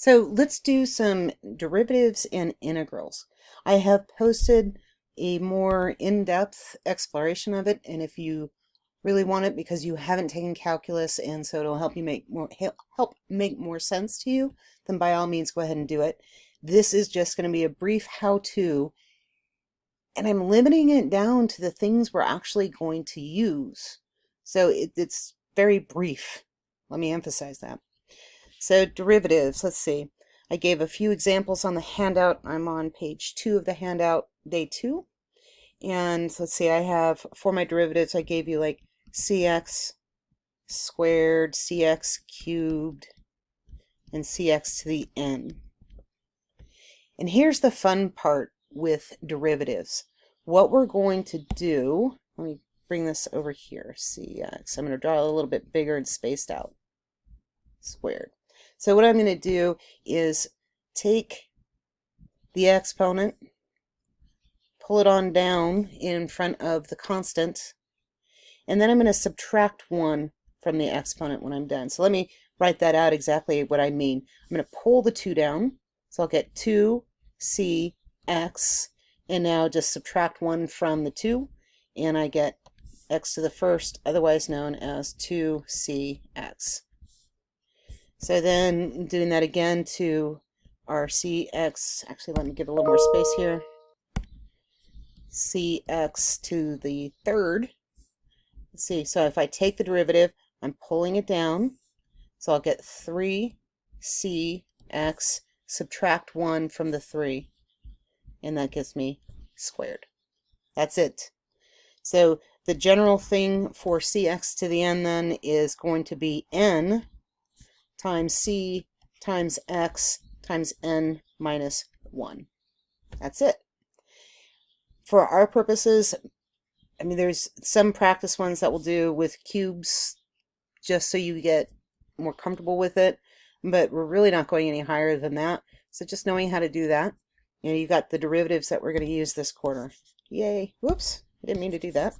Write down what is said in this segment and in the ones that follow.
So let's do some derivatives and integrals. I have posted a more in-depth exploration of it, and if you really want it because you haven't taken calculus and so it'll help you help make more sense to you, then by all means go ahead and do it. This is just going to be a brief how-to, and I'm limiting it down to the things we're actually going to use. So it's very brief. Let me emphasize that. So derivatives, let's see. I gave a few examples on the handout. I'm on page 2 of the handout, day 2. And let's see, I have, for my derivatives, I gave you like cx squared, cx cubed, and cx to the n. And here's the fun part with derivatives. What we're going to do, let me bring this over here, cx. I'm going to draw it a little bit bigger and spaced out, squared. So what I'm going to do is take the exponent, pull it on down in front of the constant, and then I'm going to subtract 1 from the exponent when I'm done. So let me write that out exactly what I mean. I'm going to pull the 2 down, so I'll get 2cx, and now just subtract 1 from the 2, and I get x to the first, otherwise known as 2cx. So then doing that again to our cx, actually let me give a little more space here, cx to the third. Let's see, so if I take the derivative, I'm pulling it down, so I'll get 3cx, subtract 1 from the 3, and that gives me squared. That's it. So the general thing for cx to the n then is going to be n times c times x times n minus 1. That's it. For our purposes, I mean, there's some practice ones that we'll do with cubes just so you get more comfortable with it, but we're really not going any higher than that. So just knowing how to do that, you know, you've got the derivatives that we're going to use this quarter. Yay. Whoops, I didn't mean to do that.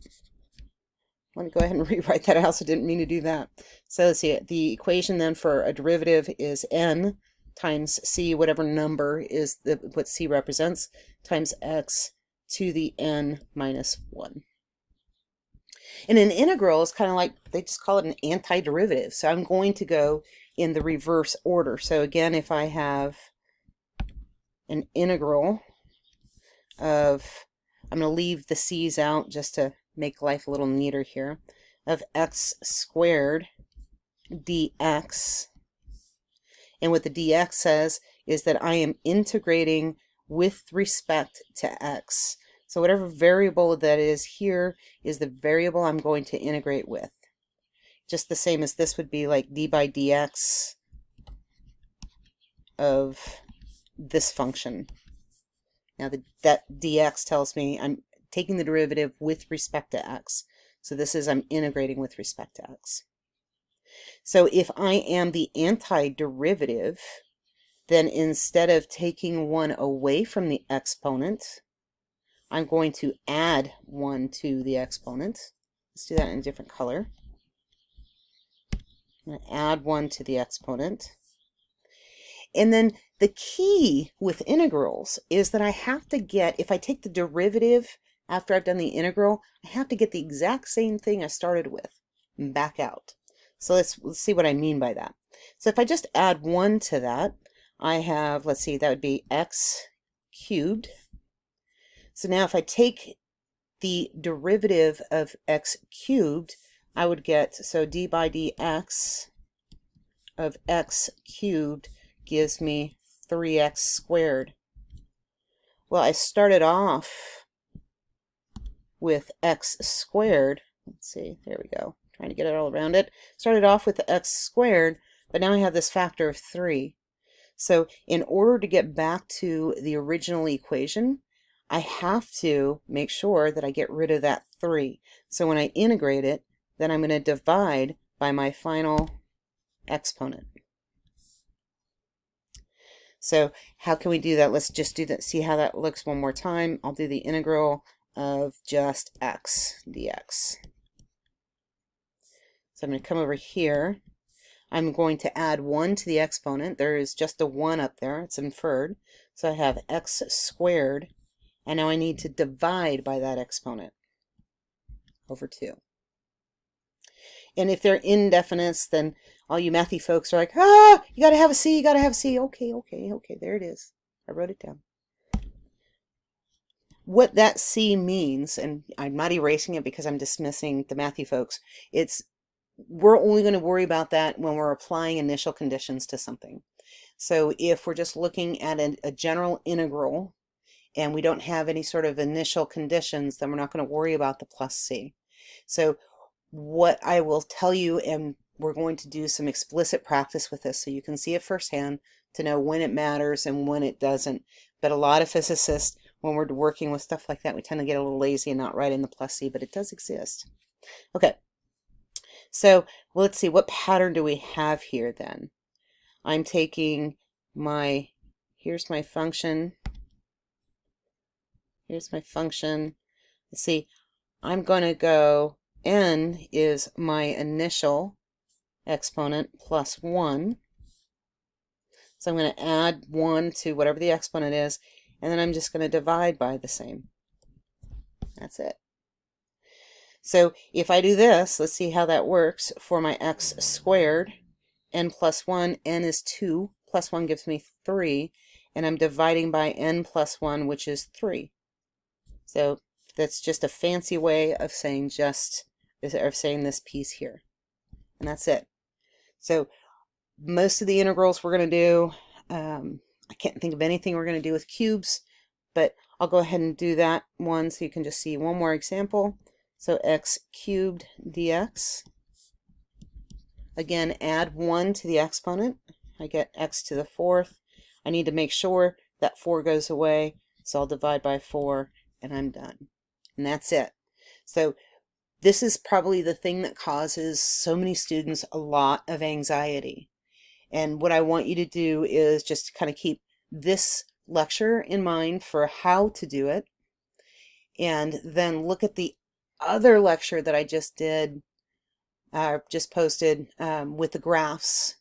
Let me go ahead and rewrite that. I also didn't mean to do that. So let's see, the equation then for a derivative is n times c, whatever number is what c represents, times x to the n minus 1. And an integral is kind of like, they just call it an antiderivative. So I'm going to go in the reverse order. So again, if I have an integral of, I'm going to leave the c's out just to make life a little neater here, of x squared dx. And what the dx says is that I am integrating with respect to x. So whatever variable that is here is the variable I'm going to integrate with. Just the same as this would be like d by dx of this function. Now that dx tells me I'm taking the derivative with respect to x. So this is I'm integrating with respect to x. So if I am the antiderivative, then instead of taking 1 away from the exponent, I'm going to add 1 to the exponent. Let's do that in a different color. I'm going to add 1 to the exponent. And then the key with integrals is that I have to get, if I take the derivative after I've done the integral, I have to get the exact same thing I started with and back out. So let's see what I mean by that. So if I just add 1 to that, I have, let's see, that would be x cubed. So now if I take the derivative of x cubed, I would get, so d by dx of x cubed gives me 3x squared. Well, I started off with x squared. Let's see, there we go. Trying to get it all around it. Started off with the x squared, but now I have this factor of 3. So in order to get back to the original equation, I have to make sure that I get rid of that 3. So when I integrate it, then I'm going to divide by my final exponent. So how can we do that? Let's just do that. See how that looks one more time. I'll do the integral of just x dx. So I'm going to come over here. I'm going to add 1 to the exponent. There is just a 1 up there. It's inferred. So I have x squared, and now I need to divide by that exponent over 2. And if they're indefinites, then all you mathy folks are like, ah, you got to have a C, you got to have a C. Okay, okay, okay, there it is. I wrote it down. What that C means, and I'm not erasing it because I'm dismissing the mathy folks, we're only going to worry about that when we're applying initial conditions to something. So if we're just looking at a general integral and we don't have any sort of initial conditions, then we're not going to worry about the plus C. So what I will tell you, and we're going to do some explicit practice with this so you can see it firsthand to know when it matters and when it doesn't. But a lot of physicists, when we're working with stuff like that, we tend to get a little lazy and not write in the plus C, but it does exist. Okay, so let's see, what pattern do we have here then? I'm taking here's my function. Here's my function. Let's see, I'm going to go, n is my initial exponent plus 1. So I'm going to add 1 to whatever the exponent is, and then I'm just going to divide by the same. That's it. So if I do this, let's see how that works. For my x squared, n plus 1, n is 2, plus 1 gives me 3, and I'm dividing by n plus 1, which is 3. So that's just a fancy way of saying this piece here. And that's it. So most of the integrals we're going to do, I can't think of anything we're going to do with cubes, but I'll go ahead and do that one so you can just see one more example. So x cubed dx. Again, add 1 to the exponent. I get x to the 4th. I need to make sure that 4 goes away, so I'll divide by 4, and I'm done. And that's it. So this is probably the thing that causes so many students a lot of anxiety. And what I want you to do is just kind of keep this lecture in mind for how to do it, and then look at the other lecture that I just did, just posted with the graphs.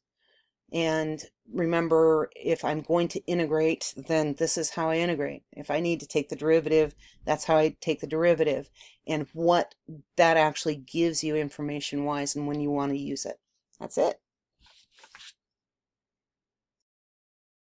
And remember, if I'm going to integrate, then this is how I integrate. If I need to take the derivative, that's how I take the derivative, and what that actually gives you information-wise and when you want to use it. That's it.